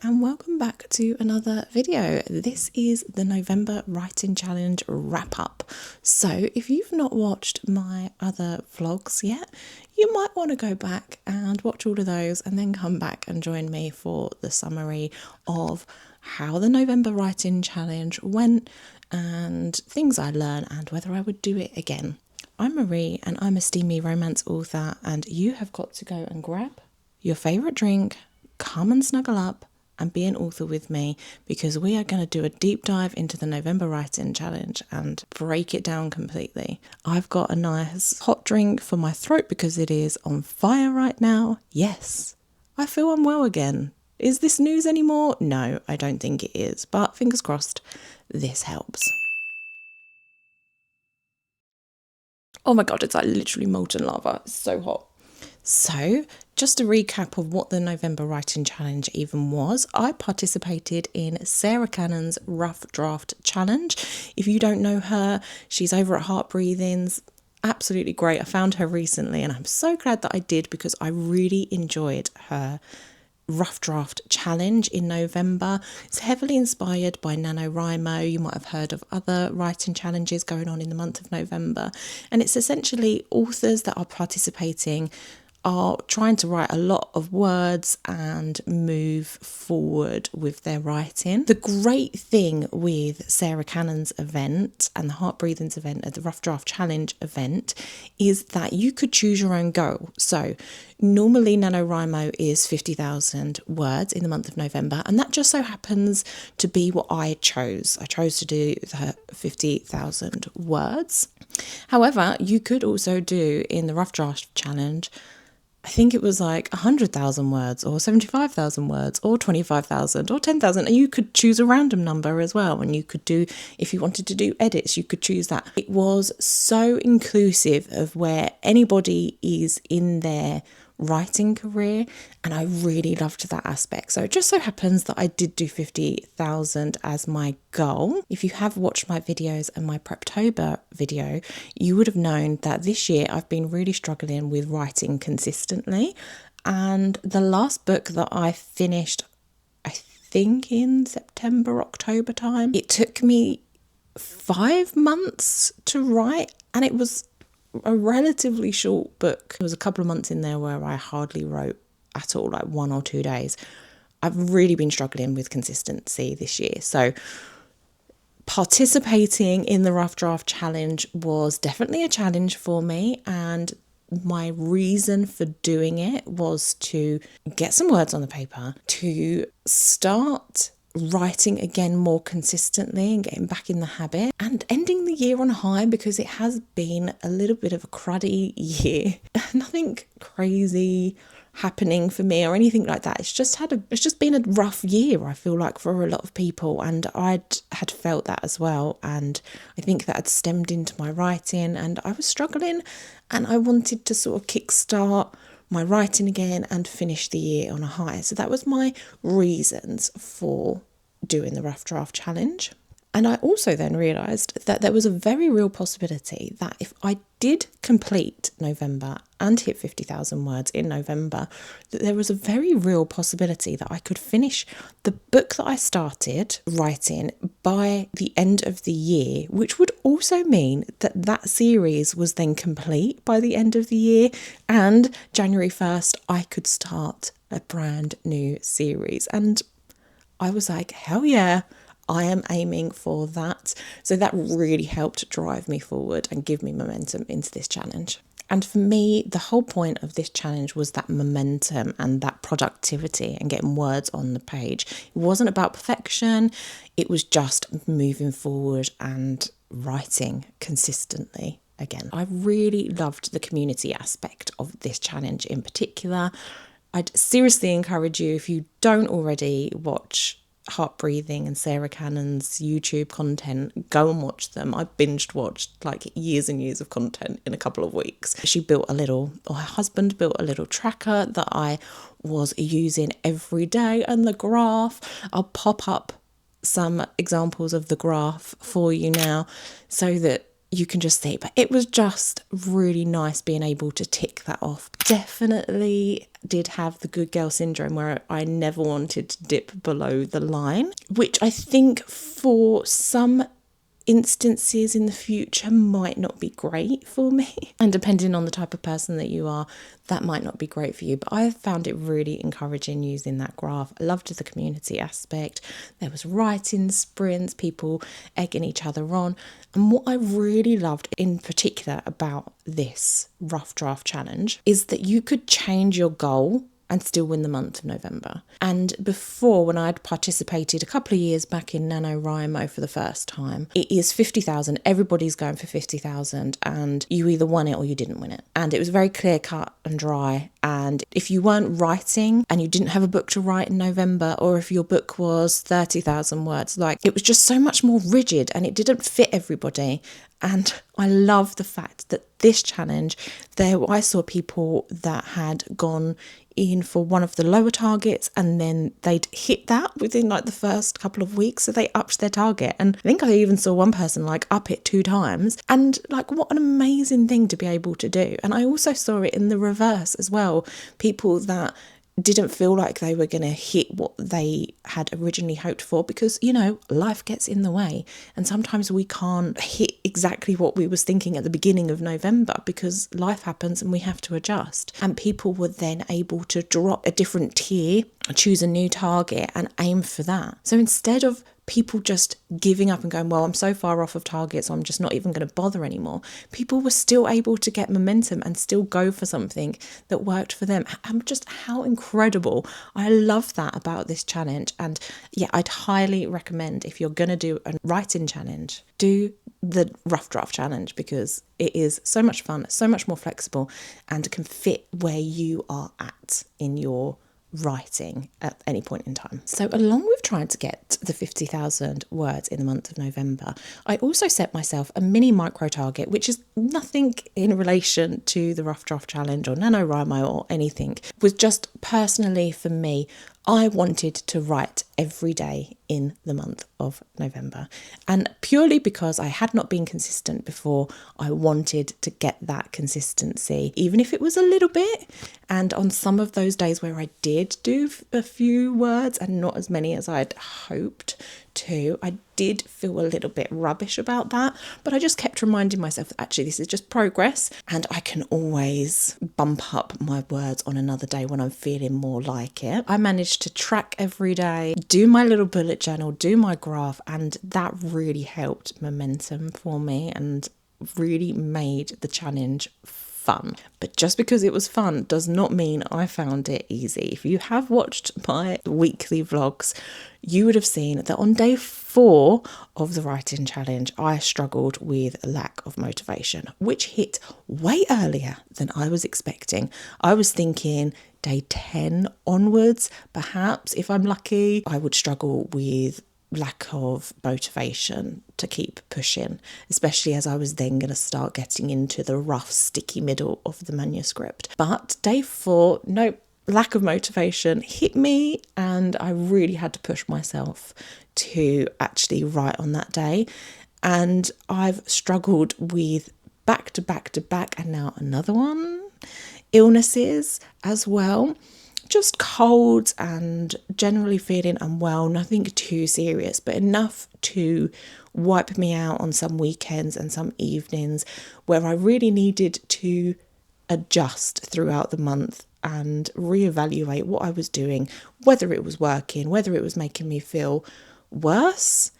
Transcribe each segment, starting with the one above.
and welcome back to another video. This is the November Writing Challenge wrap up. So if you've not watched my other vlogs yet, you might want to go back and watch all of those and then come back and join me for the summary of how the November Writing Challenge went and things I learned and whether I would do it again. I'm Marie and I'm a steamy romance author, and you have got to go and grab your favourite drink, come and snuggle up and be an author with me, because we are going to do a deep dive into the November Writing Challenge and break it down completely. I've got a nice hot drink for my throat because it is on fire right now. Yes, I feel unwell again. Is this news anymore? No, I don't think it is, but fingers crossed this helps. Oh my god, it's like literally molten lava. It's so hot. So, just a recap of what the November Writing Challenge even was. I participated in Sarah Cannon's Rough Draft Challenge. If you don't know her, she's over at Heart Breathings. Absolutely great. I found her recently and I'm so glad that I did, because I really enjoyed her Rough Draft Challenge in November. It's heavily inspired by NaNoWriMo. You might have heard of other writing challenges going on in the month of November. And it's essentially authors that are participating are trying to write a lot of words and move forward with their writing. The great thing with Sarah Cannon's event and the Heart Breathings event, the Rough Draft Challenge event, is that you could choose your own goal. So normally NaNoWriMo is 50,000 words in the month of November, and that just so happens to be what I chose. I chose to do the 50,000 words. However, you could also do in the Rough Draft Challenge, I think it was like 100,000 words or 75,000 words or 25,000 or 10,000. And you could choose a random number as well. And you could do, if you wanted to do edits, you could choose that. It was so inclusive of where anybody is in their writing career, and I really loved that aspect. So it just so happens that I did do 50,000 as my goal. If you have watched my videos and my Preptober video, you would have known that this year I've been really struggling with writing consistently, and the last book that I finished, I think in September, October time, it took me 5 months to write, and it was a relatively short book. There was a couple of months in there where I hardly wrote at all, like 1 or 2 days. I've really been struggling with consistency this year. So participating in the Rough Draft Challenge was definitely a challenge for me, and my reason for doing it was to get some words on the paper, to start writing again more consistently and getting back in the habit, and ending the year on a high, because it has been a little bit of a cruddy year. Nothing crazy happening for me or anything like that. It's just been a rough year, I feel like, for a lot of people, and I had felt that as well, and I think that had stemmed into my writing, and I was struggling, and I wanted to sort of kickstart my writing again and finish the year on a high. So that was my reasons for doing the Rough Draft Challenge. And I also then realised that there was a very real possibility that if I did complete November and hit 50,000 words in November, that there was a very real possibility that I could finish the book that I started writing by the end of the year, which would also mean that that series was then complete by the end of the year, and January 1st I could start a brand new series. And I was like, hell yeah, I am aiming for that. So that really helped drive me forward and give me momentum into this challenge. And for me, the whole point of this challenge was that momentum and that productivity and getting words on the page. It wasn't about perfection. It was just moving forward and writing consistently again. I really loved the community aspect of this challenge in particular. I'd seriously encourage you, if you don't already watch Heart Breathing and Sarah Cannon's YouTube content, go and watch them. I binged watched like years and years of content in a couple of weeks. Her husband built a little tracker that I was using every day, and the graph, I'll pop up some examples of the graph for you now so that you can just see. But it was just really nice being able to tick that off. Definitely did have the good girl syndrome where I never wanted to dip below the line, which I think for some instances in the future might not be great for me. And depending on the type of person that you are, that might not be great for you. But I found it really encouraging using that graph. I loved the community aspect. There was writing sprints, people egging each other on. And what I really loved in particular about this rough draft challenge is that you could change your goal and still win the month of November. And before, when I'd participated a couple of years back in NaNoWriMo for the first time, it is 50,000. Everybody's going for 50,000 and you either won it or you didn't win it. And it was very clear cut and dry. And if you weren't writing and you didn't have a book to write in November, or if your book was 30,000 words, like, it was just so much more rigid and it didn't fit everybody. And I love the fact that this challenge, I saw people that had gone in for one of the lower targets and then they'd hit that within like the first couple of weeks, so they upped their target. And I think I even saw one person like up it 2 times, and like, what an amazing thing to be able to do. And I also saw it in the reverse as well, people that didn't feel like they were going to hit what they had originally hoped for, because, you know, life gets in the way and sometimes we can't hit exactly what we was thinking at the beginning of November because life happens and we have to adjust. And people were then able to drop a different tier, choose a new target and aim for that. So instead of people just giving up and going, well, I'm so far off of target, so I'm just not even going to bother anymore, people were still able to get momentum and still go for something that worked for them. And just how incredible. I love that about this challenge. And yeah, I'd highly recommend, if you're going to do a writing challenge, do the rough draft challenge, because it is so much fun, so much more flexible, and can fit where you are at in your writing at any point in time. So along with trying to get the 50,000 words in the month of November, I also set myself a mini micro target, which is nothing in relation to the rough draft challenge or NaNoWriMo or anything. It was just personally for me, I wanted to write every day in the month of November. And purely because I had not been consistent before, I wanted to get that consistency, even if it was a little bit. And on some of those days where I did do a few words and not as many as I'd hoped to, I did feel a little bit rubbish about that. But I just kept reminding myself that actually this is just progress and I can always bump up my words on another day when I'm feeling more like it. I managed to track every day, do my little bullet journal, do my graph, and that really helped momentum for me and really made the challenge fun. But just because it was fun does not mean I found it easy. If you have watched my weekly vlogs, you would have seen that on day 4 of the writing challenge, I struggled with lack of motivation, which hit way earlier than I was expecting. I was thinking day 10 onwards, perhaps, if I'm lucky, I would struggle with lack of motivation to keep pushing, especially as I was then going to start getting into the rough, sticky middle of the manuscript. But day 4, nope, lack of motivation hit me, and I really had to push myself to actually write on that day. And I've struggled with back to back to back, and now another one, illnesses as well. Just colds and generally feeling unwell, nothing too serious, but enough to wipe me out on some weekends and some evenings where I really needed to adjust throughout the month and reevaluate what I was doing, whether it was working, whether it was making me feel worse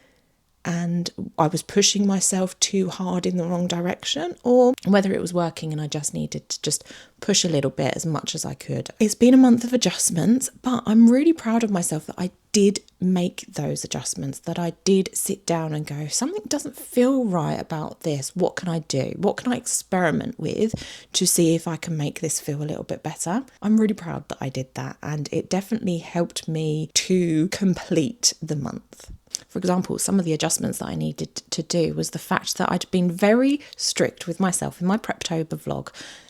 and I was pushing myself too hard in the wrong direction, or whether it was working and I just needed to just push a little bit as much as I could. It's been a month of adjustments, but I'm really proud of myself that I did make those adjustments, that I did sit down and go, something doesn't feel right about this. What can I do? What can I experiment with to see if I can make this feel a little bit better? I'm really proud that I did that, and it definitely helped me to complete the month. For example, some of the adjustments that I needed to do was the fact that I'd been very strict with myself in my Preptober vlog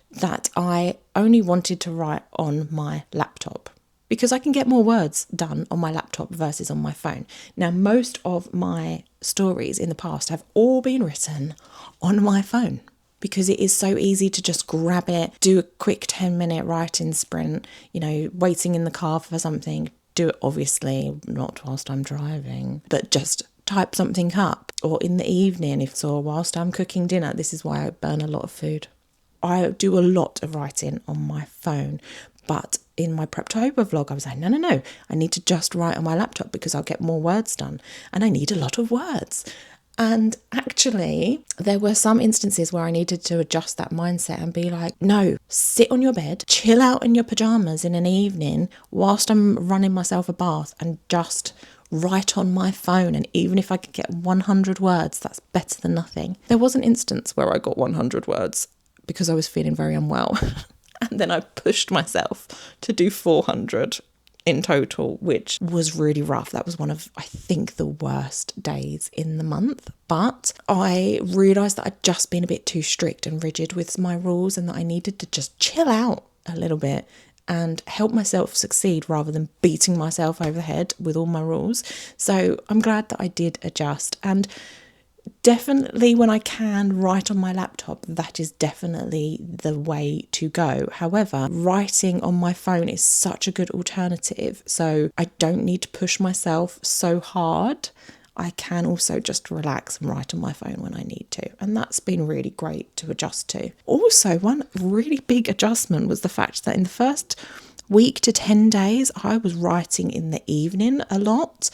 that I only wanted to write on my laptop, because I can get more words done on my laptop versus on my phone. Now, most of my stories in the past have all been written on my phone, because it is so easy to just grab it, do a quick 10-minute writing sprint, waiting in the car for something. Do it, obviously not whilst I'm driving, but just type something up, or in the evening, whilst I'm cooking dinner. This is why I burn a lot of food. I do a lot of writing on my phone, but in my Preptober vlog, I was like, no, I need to just write on my laptop because I'll get more words done, and I need a lot of words. And actually, there were some instances where I needed to adjust that mindset and be like, no, sit on your bed, chill out in your pajamas in an evening whilst I'm running myself a bath, and just write on my phone. And even if I could get 100 words, that's better than nothing. There was an instance where I got 100 words because I was feeling very unwell. And then I pushed myself to do 400 in total, which was really rough. That was one of, I think, the worst days in the month. But I realised that I'd just been a bit too strict and rigid with my rules, and that I needed to just chill out a little bit and help myself succeed rather than beating myself over the head with all my rules. So I'm glad that I did adjust. And definitely, when I can write on my laptop, that is definitely the way to go. However, writing on my phone is such a good alternative, so I don't need to push myself so hard. I can also just relax and write on my phone when I need to, and that's been really great to adjust to. Also, one really big adjustment was the fact that in the first week to 10 days, I was writing in the evening a lot.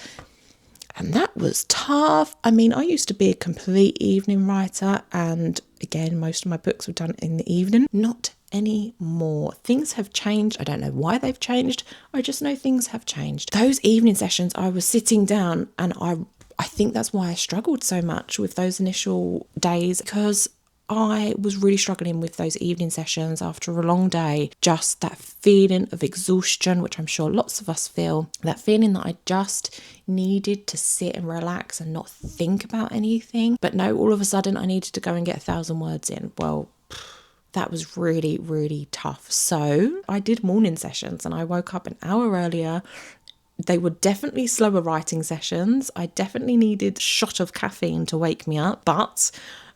And that was tough. I mean, I used to be a complete evening writer, and again, most of my books were done in the evening. Not anymore. Things have changed. I don't know why they've changed. I just know things have changed. Those evening sessions, I was sitting down, and I think that's why I struggled so much with those initial days, because I was really struggling with those evening sessions after a long day. Just that feeling of exhaustion, which I'm sure lots of us feel, that feeling that I just needed to sit and relax and not think about anything. But no, all of a sudden I needed to go and get 1,000 words in. Well, that was really, really tough. So I did morning sessions, and I woke up an hour earlier. They were definitely slower writing sessions. I definitely needed a shot of caffeine to wake me up, but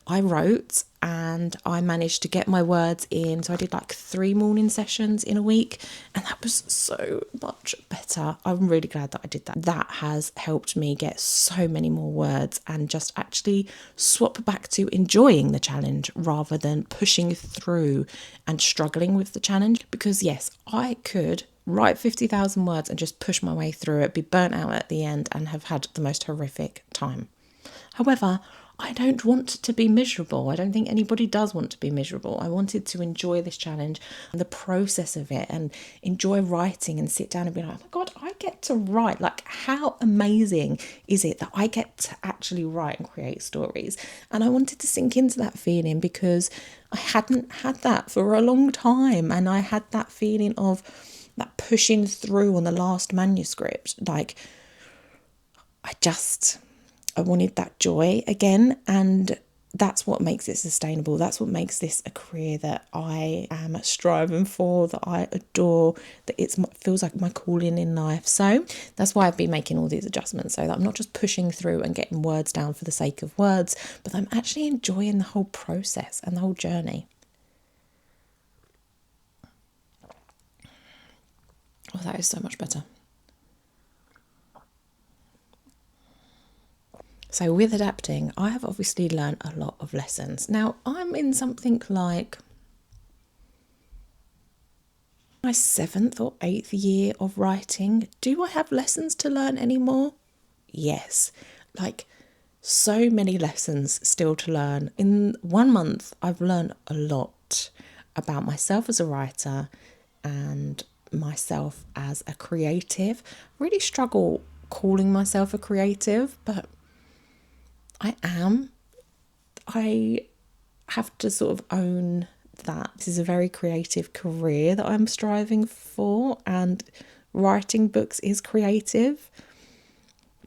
I wrote and I managed to get my words in. So I did like 3 morning sessions in a week, and that was so much better. I'm really glad that I did that. That has helped me get so many more words and just actually swap back to enjoying the challenge rather than pushing through and struggling with the challenge. Because yes, I could write 50,000 words and just push my way through it, be burnt out at the end, and have had the most horrific time. However, I don't want to be miserable. I don't think anybody does want to be miserable. I wanted to enjoy this challenge and the process of it, and enjoy writing and sit down and be like, oh my God, I get to write. Like, how amazing is it that I get to actually write and create stories? And I wanted to sink into that feeling because I hadn't had that for a long time. And I had that feeling of that pushing through on the last manuscript. Like, I wanted that joy again, and that's what makes it sustainable. That's what makes this a career that I am striving for, that I adore, that it feels like my calling in life. So that's why I've been making all these adjustments, so that I'm not just pushing through and getting words down for the sake of words, but I'm actually enjoying the whole process and the whole journey. Oh, that is so much better. So with adapting, I have obviously learned a lot of lessons. Now, I'm in something like my 7th or 8th year of writing. Do I have lessons to learn anymore? Yes. Like, so many lessons still to learn. In 1 month, I've learned a lot about myself as a writer and myself as a creative. I really struggle calling myself a creative, but I am. I have to sort of own that this is a very creative career that I'm striving for, and writing books is creative,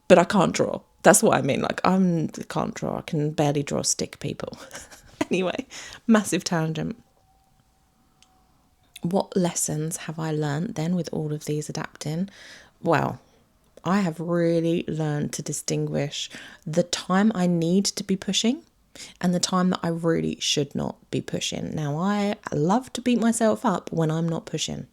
but I can't draw. That's what I mean. Like, I can't draw. I can barely draw stick people. Anyway, massive tangent. What lessons have I learned then with all of these adapting? Well, I have really learned to distinguish the time I need to be pushing and the time that I really should not be pushing. Now, I love to beat myself up when I'm not pushing.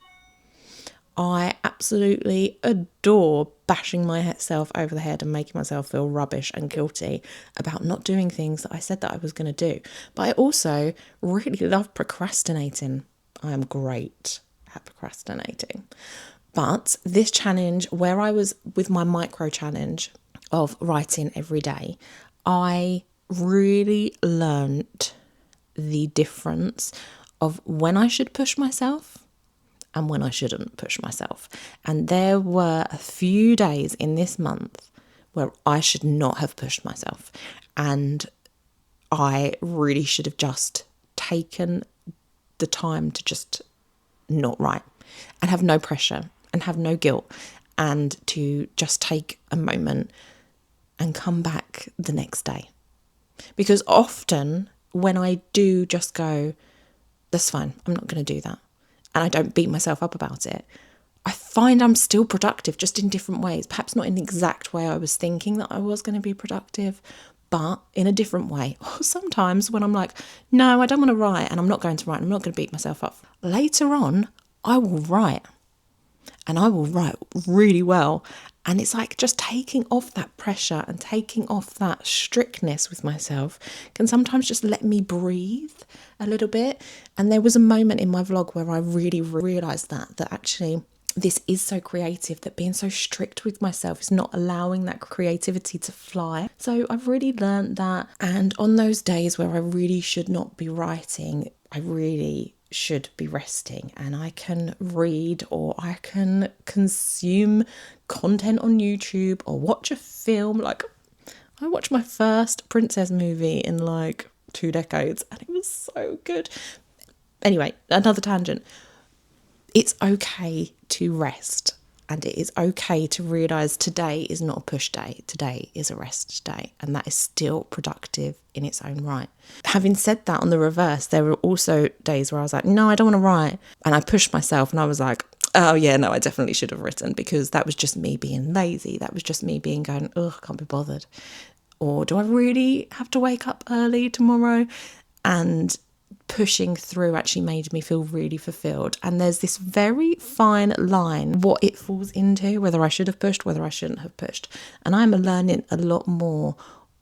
I absolutely adore bashing myself over the head and making myself feel rubbish and guilty about not doing things that I said that I was going to do. But I also really love procrastinating. I am great at procrastinating. But this challenge, where I was with my micro challenge of writing every day, I really learnt the difference of when I should push myself and when I shouldn't push myself. And there were a few days in this month where I should not have pushed myself. And I really should have just taken the time to just not write and have no pressure and have no guilt, and to just take a moment and come back the next day. Because often when I do just go, that's fine, I'm not going to do that, and I don't beat myself up about it, I find I'm still productive, just in different ways. Perhaps not in the exact way I was thinking that I was going to be productive, but in a different way. Or sometimes when I'm like, no, I don't want to write, and I'm not going to write, I'm not going to beat myself up. Later on, I will write, and I will write really well. And it's like just taking off that pressure and taking off that strictness with myself can sometimes just let me breathe a little bit. And there was a moment in my vlog where I really realised that actually this is so creative, that being so strict with myself is not allowing that creativity to fly. So I've really learned that. And on those days where I really should not be writing, I really should be resting, and I can read, or I can consume content on YouTube, or watch a film. Like, I watched my first princess movie in like 2 decades, and it was so good. Anyway, another tangent. It's okay to rest, and it is okay to realise today is not a push day. Today is a rest day, and that is still productive in its own right. Having said that, on the reverse, there were also days where I was like, no, I don't want to write. And I pushed myself, and I was like, oh yeah, no, I definitely should have written, because that was just me being lazy. That was just me going, oh, I can't be bothered. Or do I really have to wake up early tomorrow? And pushing through actually made me feel really fulfilled. And there's this very fine line what it falls into, whether I should have pushed, whether I shouldn't have pushed. And I'm learning a lot more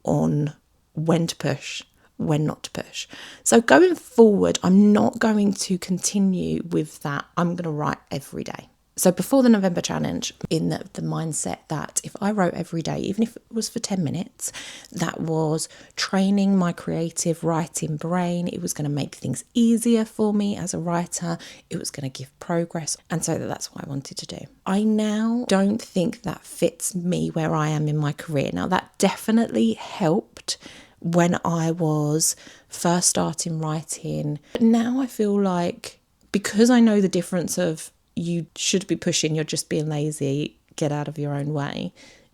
on when to push, when not to push. So going forward, I'm not going to continue with that. I'm going to write every day. So before the November challenge, in the mindset that if I wrote every day, even if it was for 10 minutes, that was training my creative writing brain. It was going to make things easier for me as a writer. It was going to give progress. And so that's what I wanted to do. I now don't think that fits me where I am in my career. Now, that definitely helped when I was first starting writing. But now I feel like, because I know the difference of you should be pushing, you're just being lazy, get out of your own way,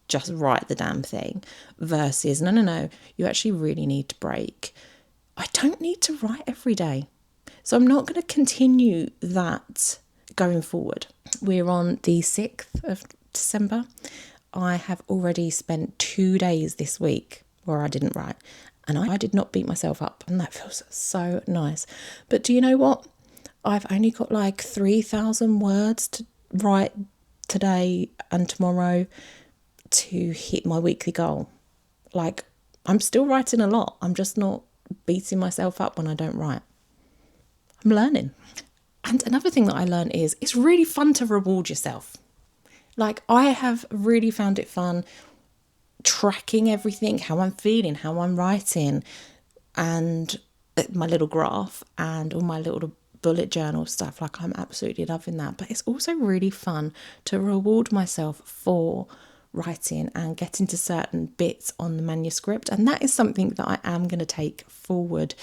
just write the damn thing, versus no, you actually really need to break. I don't need to write every day. So I'm not going to continue that going forward. We're on the 6th of December. I have already spent 2 days this week where I didn't write, and I did not beat myself up, and that feels so nice. But do you know what? I've only got like 3,000 words to write today and tomorrow to hit my weekly goal. Like, I'm still writing a lot. I'm just not beating myself up when I don't write. I'm learning. And another thing that I learned is it's really fun to reward yourself. Like, I have really found it fun tracking everything, how I'm feeling, how I'm writing, and my little graph and all my little bullet journal stuff. Like, I'm absolutely loving that. But it's also really fun to reward myself for writing and getting to certain bits on the manuscript. And that is something that I am going to take forward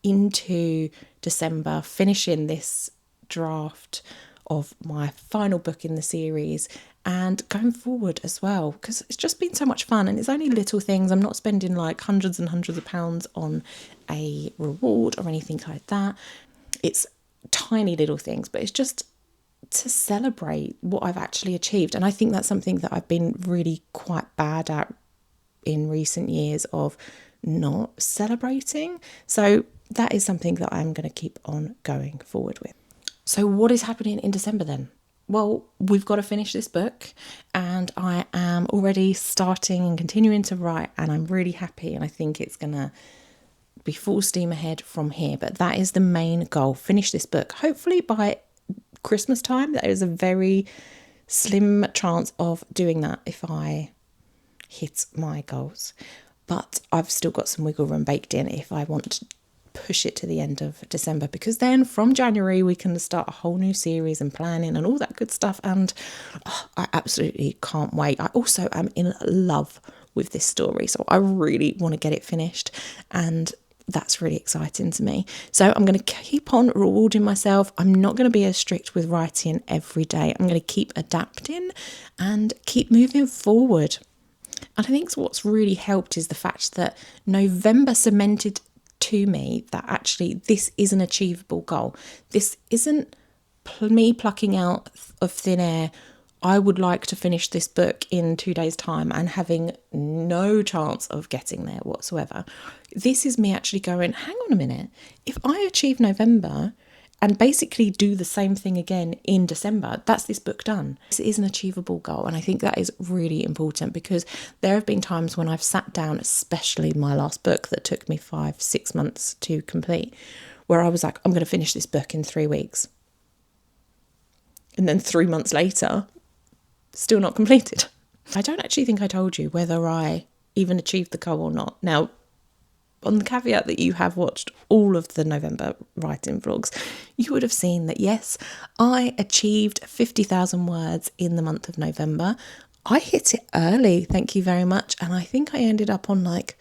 into December, finishing this draft of my final book in the series and going forward as well, because it's just been so much fun. And it's only little things. I'm not spending like hundreds and hundreds of pounds on a reward or anything like that. It's tiny little things, but it's just to celebrate what I've actually achieved. And I think that's something that I've been really quite bad at in recent years, of not celebrating. So that is something that I'm going to keep on going forward with. So what is happening in December then? Well, we've got to finish this book, and I am already starting and continuing to write, and I'm really happy, and I think it's going to be full steam ahead from here. But that is the main goal, finish this book. Hopefully by Christmas time. There is a very slim chance of doing that if I hit my goals. But I've still got some wiggle room baked in if I want to push it to the end of December, because then from January we can start a whole new series and planning and all that good stuff, and I absolutely can't wait. I also am in love with this story, so I really want to get it finished, and that's really exciting to me. So I'm going to keep on rewarding myself. I'm not going to be as strict with writing every day. I'm going to keep adapting and keep moving forward. And I think what's really helped is the fact that November cemented to me that actually this is an achievable goal. This isn't me plucking out of thin air, I would like to finish this book in 2 days' time, and having no chance of getting there whatsoever. This is me actually going, hang on a minute, if I achieve November and basically do the same thing again in December, that's this book done. This is an achievable goal, and I think that is really important, because there have been times when I've sat down, especially my last book that took me 5-6 months to complete, where I was like, I'm going to finish this book in 3 weeks. And then 3 months later, still not completed. I don't actually think I told you whether I even achieved the goal or not. Now, on the caveat that you have watched all of the November writing vlogs, you would have seen that, yes, I achieved 50,000 words in the month of November. I hit it early, thank you very much. And I think I ended up on like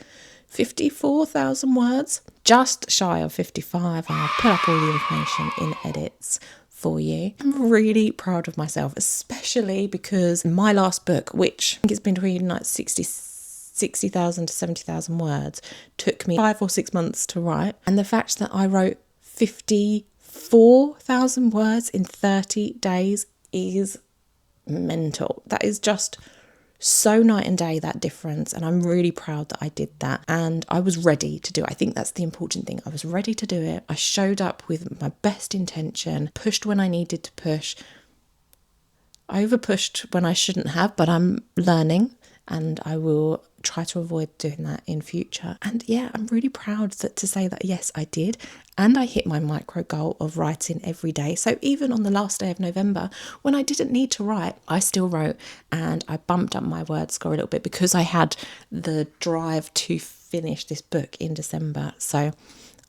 54,000 words, just shy of 55. And I'll put up all the information in edits for you. I'm really proud of myself, especially because my last book, which I think it's been between like 60,000 to 70,000 words, took me 5 or 6 months to write. And the fact that I wrote 54,000 words in 30 days is mental. That is just so night and day, that difference. And I'm really proud that I did that. And I was ready to do it. I think that's the important thing. I was ready to do it. I showed up with my best intention, pushed when I needed to push. I over pushed when I shouldn't have, but I'm learning, and I will try to avoid doing that in future. And yeah, I'm really proud to say that yes, I did. And I hit my micro goal of writing every day. So even on the last day of November, when I didn't need to write, I still wrote, and I bumped up my word score a little bit because I had the drive to finish this book in December. So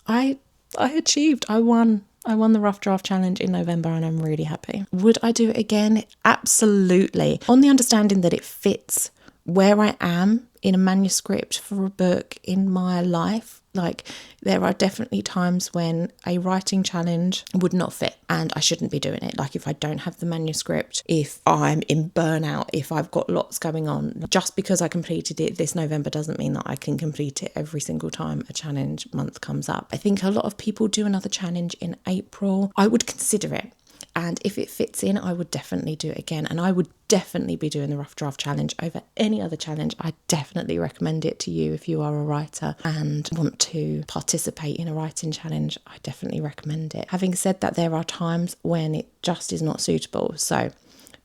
I achieved, I won the Rough Draft Challenge in November, and I'm really happy. Would I do it again? Absolutely. On the understanding that it fits where I am in a manuscript for a book in my life. Like, there are definitely times when a writing challenge would not fit, and I shouldn't be doing it. Like, if I don't have the manuscript, if I'm in burnout, if I've got lots going on, just because I completed it this November doesn't mean that I can complete it every single time a challenge month comes up. I think a lot of people do another challenge in April. I would consider it. And if it fits in, I would definitely do it again. And I would definitely be doing the Rough Draft Challenge over any other challenge. I definitely recommend it to you if you are a writer and want to participate in a writing challenge. I definitely recommend it. Having said that, there are times when it just is not suitable. So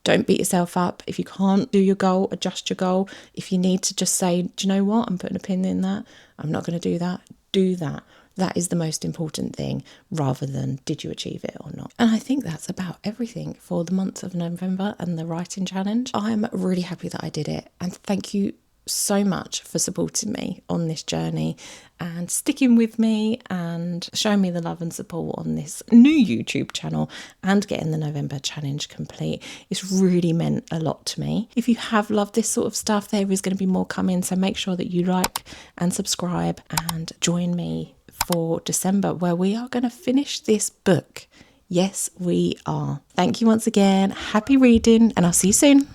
don't beat yourself up. If you can't do your goal, adjust your goal. If you need to just say, do you know what? I'm putting a pin in that. I'm not going to do that. Do that. That is the most important thing, rather than did you achieve it or not. And I think that's about everything for the month of November and the writing challenge. I'm really happy that I did it. And thank you so much for supporting me on this journey and sticking with me and showing me the love and support on this new YouTube channel and getting the November challenge complete. It's really meant a lot to me. If you have loved this sort of stuff, there is going to be more coming. So make sure that you like and subscribe and join me for December, where we are going to finish this book. Yes, we are. Thank you once again. Happy reading, and I'll see you soon.